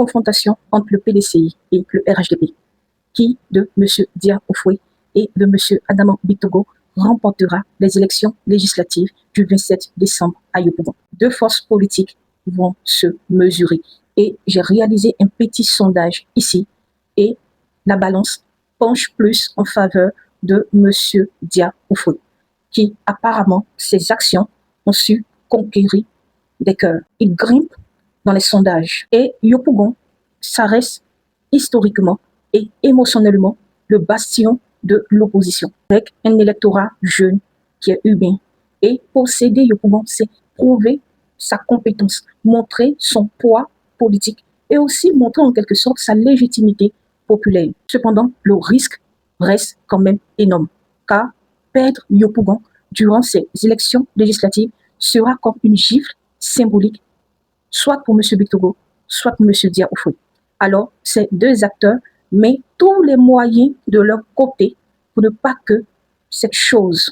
confrontation entre le PDCI et le RHDP, qui de M. Dia Oufoué et de M. Adama Bictogo remportera les élections législatives du 27 décembre à Yopougon. Deux forces politiques vont se mesurer. Et j'ai réalisé un petit sondage ici et la balance penche plus en faveur de M. Dia Oufoué, qui apparemment, ses actions ont su conquérir des cœurs. Il grimpe dans les sondages. Et Yopougon, ça reste historiquement et émotionnellement le bastion de l'opposition, avec un électorat jeune qui est humain. Et posséder Yopougon, c'est prouver sa compétence, montrer son poids politique et aussi montrer en quelque sorte sa légitimité populaire. Cependant, le risque reste quand même énorme, car perdre Yopougon durant ces élections législatives sera comme une gifle symbolique, soit pour M. Bictogo, soit pour M. Dia Oufoué. Alors, ces deux acteurs mettent tous les moyens de leur côté pour ne pas que cette chose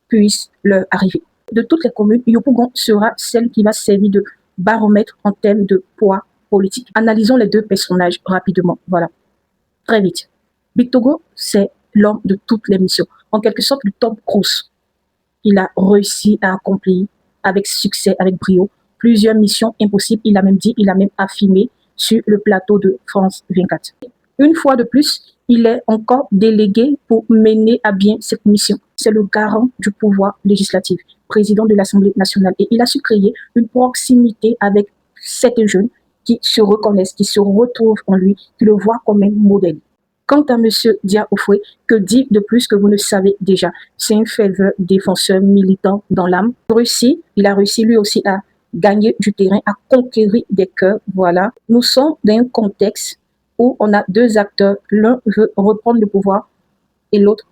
puisse leur arriver. De toutes les communes, Yopougon sera celle qui va servir de baromètre en termes de poids politique. Analysons les deux personnages rapidement. Voilà, très vite. Bictogo, c'est l'homme de toutes les missions. En quelque sorte, le Tom Cruise. Il a réussi à accomplir avec succès, avec brio, plusieurs missions impossibles. Il a même dit, il a même affirmé sur le plateau de France 24. Une fois de plus, il est encore délégué pour mener à bien cette mission. C'est le garant du pouvoir législatif, président de l'Assemblée nationale. Et il a su créer une proximité avec ces jeunes qui se reconnaissent, qui se retrouvent en lui, qui le voient comme un modèle. Quant à M. Dia Oufoué, que dit de plus que vous ne savez déjà? C'est un fervent défenseur militant dans l'âme. Il a réussi lui aussi à gagner du terrain, à conquérir des cœurs. Voilà. Nous sommes dans un contexte où on a deux acteurs. L'un veut reprendre le pouvoir et l'autre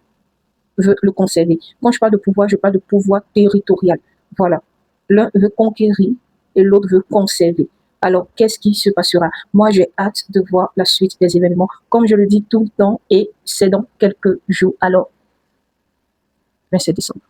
veut le conserver. Quand je parle de pouvoir, je parle de pouvoir territorial. Voilà. L'un veut conquérir et l'autre veut conserver. Alors, qu'est-ce qui se passera? Moi, j'ai hâte de voir la suite des événements. Comme je le dis tout le temps, et c'est dans quelques jours. Alors, 27 décembre.